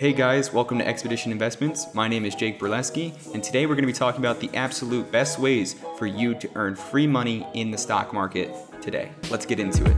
Hey guys, welcome to Expedition Investments. My name is Jake Burleski, and today we're going to be talking about the absolute best ways for you to earn free money in the stock market today. Let's get into it.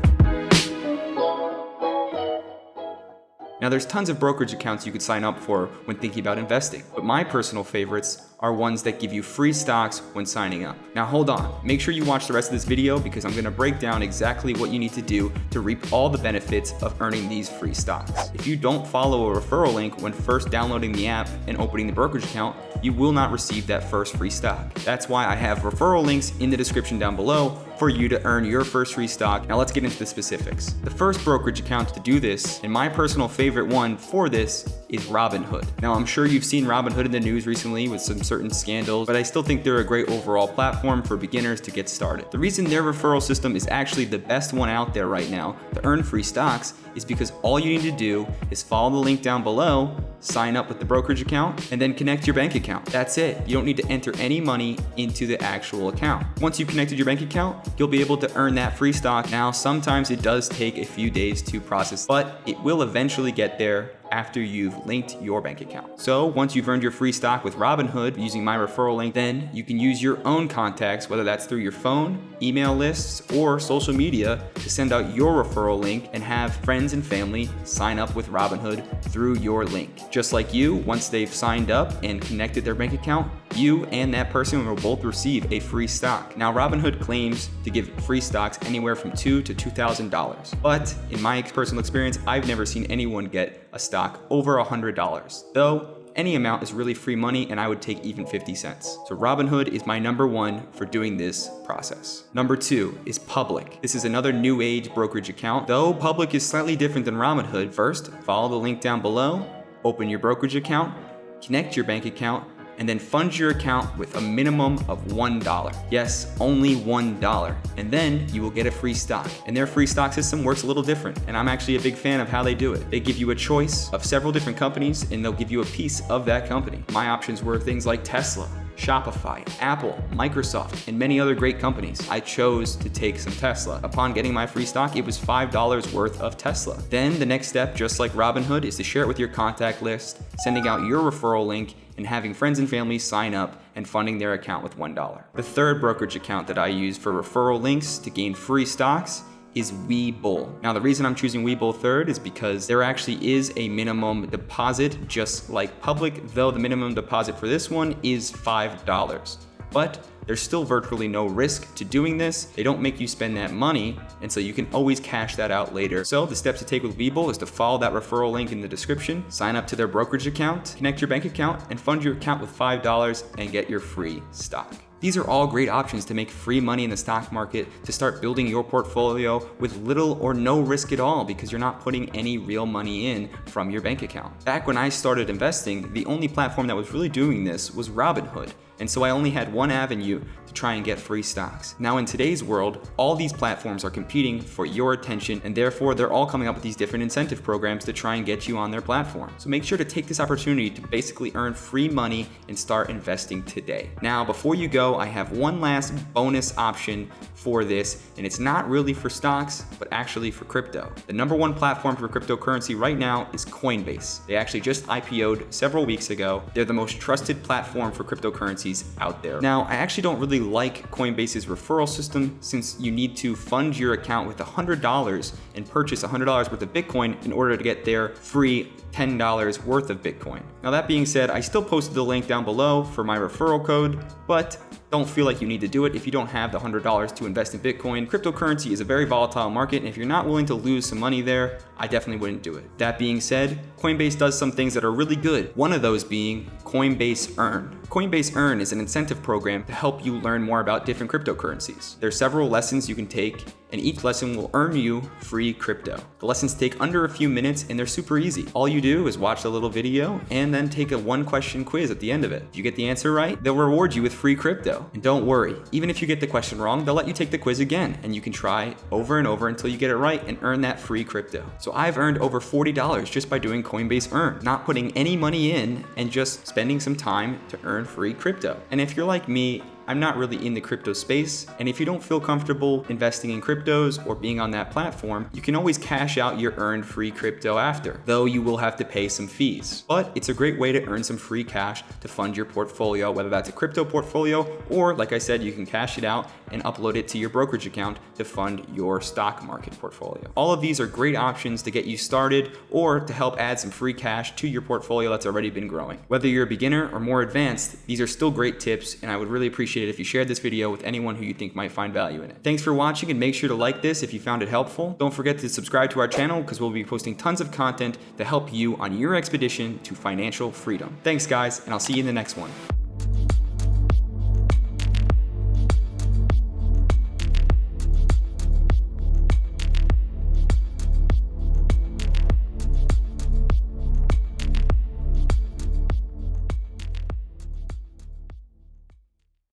Now there's tons of brokerage accounts you could sign up for when thinking about investing, but my personal favorites are ones that give you free stocks when signing up. Now hold on, make sure you watch the rest of this video because I'm going to break down exactly what you need to do to reap all the benefits of earning these free stocks. If you don't follow a referral link when first downloading the app and opening the brokerage account, you will not receive that first free stock. That's why I have referral links in the description down below for you to earn your first free stock. Now let's get into the specifics. The first brokerage account to do this, and my personal favorite one for this, is Robinhood. Now I'm sure you've seen Robinhood in the news recently with some certain scandals, but I still think they're a great overall platform for beginners to get started. The reason their referral system is actually the best one out there right now to earn free stocks is because all you need to do is follow the link down below, sign up with the brokerage account, and then connect your bank account. That's it. You don't need to enter any money into the actual account. Once you've connected your bank account, you'll be able to earn that free stock. Now, sometimes it does take a few days to process, but it will eventually get there after you've linked your bank account. So once you've earned your free stock with Robinhood using my referral link, then you can use your own contacts, whether that's through your phone, email lists, or social media, to send out your referral link and have friends and family sign up with Robinhood through your link. Just like you, once they've signed up and connected their bank account, you and that person will both receive a free stock. Now, Robinhood claims to give free stocks anywhere from $2,000 to $2,000. But in my personal experience, I've never seen anyone get a stock over $100. Though, any amount is really free money, and I would take even 50 cents. So Robinhood is my number one for doing this process. Number two is Public. This is another new age brokerage account. Though Public is slightly different than Robinhood, first, follow the link down below, open your brokerage account, connect your bank account, and then fund your account with a minimum of $1. Yes, only $1. And then you will get a free stock. And their free stock system works a little different, and I'm actually a big fan of how they do it. They give you a choice of several different companies, and they'll give you a piece of that company. My options were things like Tesla, Shopify, Apple, Microsoft, and many other great companies. I chose to take some Tesla. Upon getting my free stock, it was $5 worth of Tesla. Then the next step, just like Robinhood, is to share it with your contact list, sending out your referral link, and having friends and family sign up and funding their account with $1. The third brokerage account that I use for referral links to gain free stocks is Webull. Now, the reason I'm choosing Webull third is because there actually is a minimum deposit, just like Public, though the minimum deposit for this one is $5. But there's still virtually no risk to doing this. They don't make you spend that money, and so you can always cash that out later. So the steps to take with Webull is to follow that referral link in the description, sign up to their brokerage account, connect your bank account, and fund your account with $5 and get your free stock. These are all great options to make free money in the stock market, to start building your portfolio with little or no risk at all because you're not putting any real money in from your bank account. Back when I started investing, the only platform that was really doing this was Robinhood. And so I only had one avenue to try and get free stocks. Now in today's world, all these platforms are competing for your attention, and therefore they're all coming up with these different incentive programs to try and get you on their platform. So make sure to take this opportunity to basically earn free money and start investing today. Now, before you go, I have one last bonus option for this, and it's not really for stocks, but actually for crypto. The number one platform for cryptocurrency right now is Coinbase. They actually just IPO'd several weeks ago. They're the most trusted platform for cryptocurrencies out there. Now, I actually don't really like Coinbase's referral system, since you need to fund your account with $100 and purchase $100 worth of Bitcoin in order to get their free $10 worth of Bitcoin. Now, that being said, I still posted the link down below for my referral code, but don't feel like you need to do it if you don't have the $100 to invest in Bitcoin. Cryptocurrency is a very volatile market, and if you're not willing to lose some money there, I definitely wouldn't do it. That being said, Coinbase does some things that are really good. One of those being Coinbase Earn. Coinbase Earn is an incentive program to help you learn more about different cryptocurrencies. There are several lessons you can take, and each lesson will earn you free crypto. The lessons take under a few minutes, and they're super easy. All you do is watch a little video and then take a one-question quiz at the end of it. If you get the answer right, they'll reward you with free crypto. And don't worry, even if you get the question wrong, they'll let you take the quiz again, and you can try over and over until you get it right and earn that free crypto. So I've earned over $40 just by doing Coinbase Earn, not putting any money in and just spending some time to earn free crypto. And if you're like me, I'm not really in the crypto space, and if you don't feel comfortable investing in cryptos or being on that platform, you can always cash out your earned free crypto after, though you will have to pay some fees. But it's a great way to earn some free cash to fund your portfolio, whether that's a crypto portfolio or, like I said, you can cash it out and upload it to your brokerage account to fund your stock market portfolio. All of these are great options to get you started or to help add some free cash to your portfolio that's already been growing. Whether you're a beginner or more advanced, these are still great tips, and I would really appreciate it if you shared this video with anyone who you think might find value in it. Thanks for watching, and make sure to like this if you found it helpful. Don't forget to subscribe to our channel because we'll be posting tons of content to help you on your expedition to financial freedom. Thanks guys, and I'll see you in the next one.